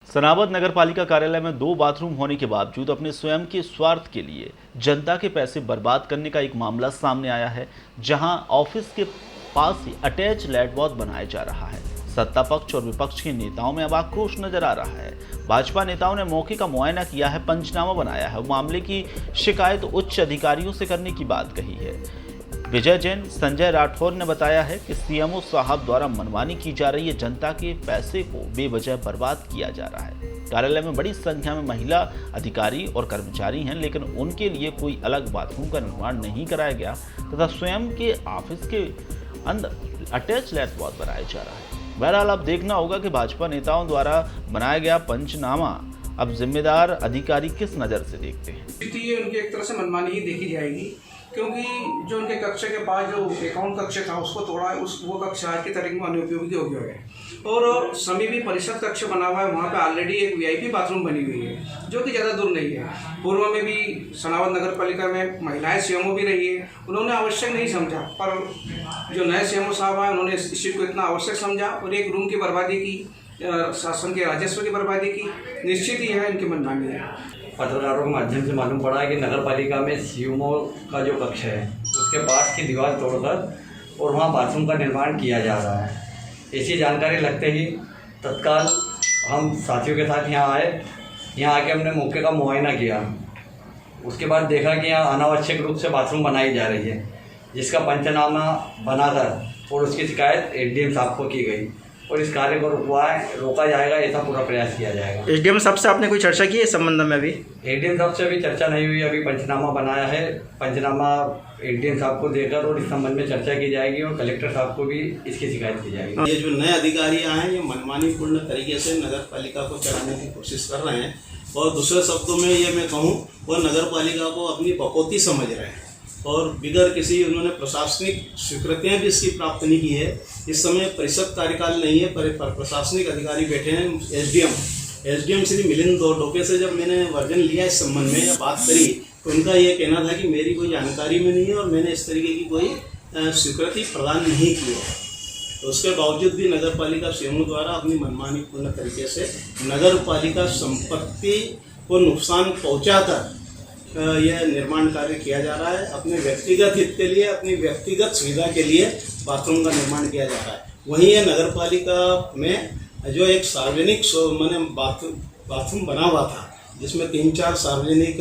सनावद नगर पालिका कार्यालय में 2 बाथरूम होने के बावजूद अपने स्वयं के स्वार्थ के लिए जनता के पैसे बर्बाद करने का एक मामला सामने आया है, जहां ऑफिस के पास ही अटैच लैट्रिन बनाया जा रहा है। सत्ता पक्ष और विपक्ष के नेताओं में अब आक्रोश नजर आ रहा है। भाजपा नेताओं ने मौके का मुआयना किया है, पंचनामा बनाया है, मामले की शिकायत उच्च अधिकारियों से करने की बात कही है। विजय जैन संजय राठौर ने बताया है कि सीएमओ साहब द्वारा मनमानी की जा रही है, जनता के पैसे को बेवजह बर्बाद किया जा रहा है। कार्यालय में बड़ी संख्या में महिला अधिकारी और कर्मचारी हैं, लेकिन उनके लिए कोई अलग बाथरूम का निर्माण नहीं कराया गया तथा स्वयं के ऑफिस के अंदर अटैच लैट्रिन बनाया जा रहा है। बहरहाल अब देखना होगा कि भाजपा नेताओं द्वारा बनाया गया पंचनामा अब जिम्मेदार अधिकारी किस नज़र से देखते हैं। ये उनकी एक तरह से मनमानी ही देखी जाएगी, क्योंकि जो उनके कक्ष के पास जो अकाउंट कक्ष था उसको तोड़ा है, वो कक्ष आज की तारीख में अनुपयोगी हो गया है। और समीपी परिषद कक्ष बना हुआ है, वहाँ पे ऑलरेडी एक वीआईपी बाथरूम बनी हुई है जो कि ज़्यादा दूर नहीं है। पूर्व में भी सनावद नगर पालिका में महिलाएं सीएमओ भी रही है, उन्होंने आवश्यक नहीं समझा, पर जो नए सीएमओ साहब आए उन्होंने इस चीज़ को इतना आवश्यक समझा और एक रूम की बर्बादी की, शासन के राजस्व की बर्बादी की। निश्चित ही है इनकी मनमानी है। पत्रकारों के माध्यम से मालूम पड़ा है कि नगर पालिका में सीएमओ का जो कक्ष है उसके पास की दीवार तोड़कर और वहाँ बाथरूम का निर्माण किया जा रहा है। ऐसी जानकारी लगते ही तत्काल हम साथियों के साथ यहाँ आए। यहाँ आके हमने मौके का मुआयना किया। उसके बाद देखा कि यहाँ अनावश्यक रूप से बाथरूम बनाई जा रही है, जिसका पंचनामा बनाकर और उसकी शिकायत एसडीएम साहब को की गई और इस कार्य को रोका जाएगा, ऐसा पूरा प्रयास किया जाएगा। एसडीएम साहब से आपने कोई चर्चा की है इस संबंध में? अभी एसडीएम साहब से अभी चर्चा नहीं हुई, अभी पंचनामा बनाया है। पंचनामा एसडीएम साहब को देकर और इस संबंध में चर्चा की जाएगी और कलेक्टर साहब को भी इसकी शिकायत की जाएगी। ये जो नए अधिकारी आए हैं ये मनमानी पूर्ण तरीके से नगर पालिका को चलाने की कोशिश कर रहे हैं और दूसरे शब्दों में ये मैं कहूँ वो नगर पालिका को अपनी बकौती समझ रहे हैं और बिगड़ किसी उन्होंने प्रशासनिक स्वीकृतियाँ भी इसकी प्राप्त नहीं की है। इस समय परिषद कार्यकाल नहीं है, पर प्रशासनिक अधिकारी बैठे हैं। एसडीएम श्री मिलिंद डोके से जब मैंने वर्जन लिया इस संबंध में या बात करी तो उनका ये कहना था कि मेरी कोई जानकारी में नहीं है और मैंने इस तरीके की कोई स्वीकृति प्रदान नहीं की है। तो उसके बावजूद भी नगर पालिका सीएमओ द्वारा अपनी मनमानी पूर्ण तरीके से नगर पालिका संपत्ति को नुकसान पहुँचाकर यह निर्माण कार्य किया जा रहा है। अपने व्यक्तिगत हित के लिए, अपनी व्यक्तिगत सुविधा के लिए बाथरूम का निर्माण किया जा रहा है। वहीं यह नगर पालिका में जो एक सार्वजनिक मैंने बाथरूम बना हुआ था जिसमें 3-4 सार्वजनिक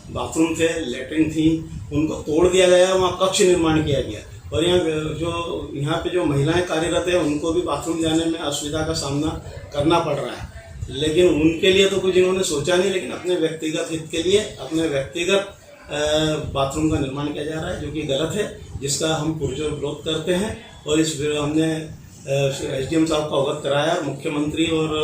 बाथरूम थे, लेटरिन थी, उनको तोड़ दिया गया, वहाँ कक्ष निर्माण किया गया और यहाँ पे जो महिलाएं कार्यरत है उनको भी बाथरूम जाने में असुविधा का सामना करना पड़ रहा है। लेकिन उनके लिए तो कुछ इन्होंने सोचा नहीं, लेकिन अपने व्यक्तिगत हित के लिए अपने व्यक्तिगत बाथरूम का निर्माण किया जा रहा है, जो कि गलत है, जिसका हम पुरजोर विरोध करते हैं। और इस हमने एसडीएम साहब को अवगत कराया, मुख्यमंत्री और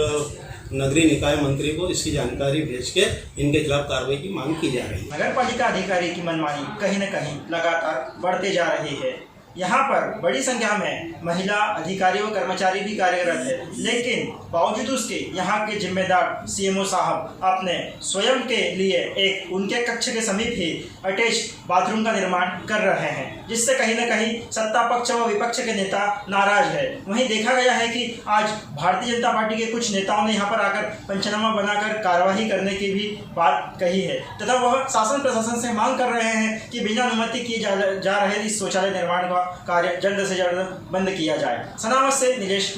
नगरीय निकाय मंत्री को इसकी जानकारी भेज के इनके खिलाफ कार्रवाई की मांग की जा रही है। नगर पालिका अधिकारी की मनमानी कहीं न कहीं लगातार बढ़ते जा रही है। यहाँ पर बड़ी संख्या में महिला अधिकारी व कर्मचारी भी कार्यरत है, लेकिन बावजूद उसके यहाँ के जिम्मेदार सीएमओ साहब अपने स्वयं के लिए एक उनके कक्ष के समीप ही अटैच बाथरूम का निर्माण कर रहे हैं, जिससे कहीं न कहीं सत्ता पक्ष व विपक्ष के नेता नाराज है। वहीं देखा गया है कि आज भारतीय जनता पार्टी के कुछ नेताओं ने यहाँ पर आकर पंचनामा बनाकर कार्रवाई करने की भी बात कही है तथा वह शासन प्रशासन से मांग कर रहे हैं कि बिना अनुमति किए जा रहे इस शौचालय निर्माण का कार्य जल्द से जल्द बंद किया जाए। सनावद से निलेश।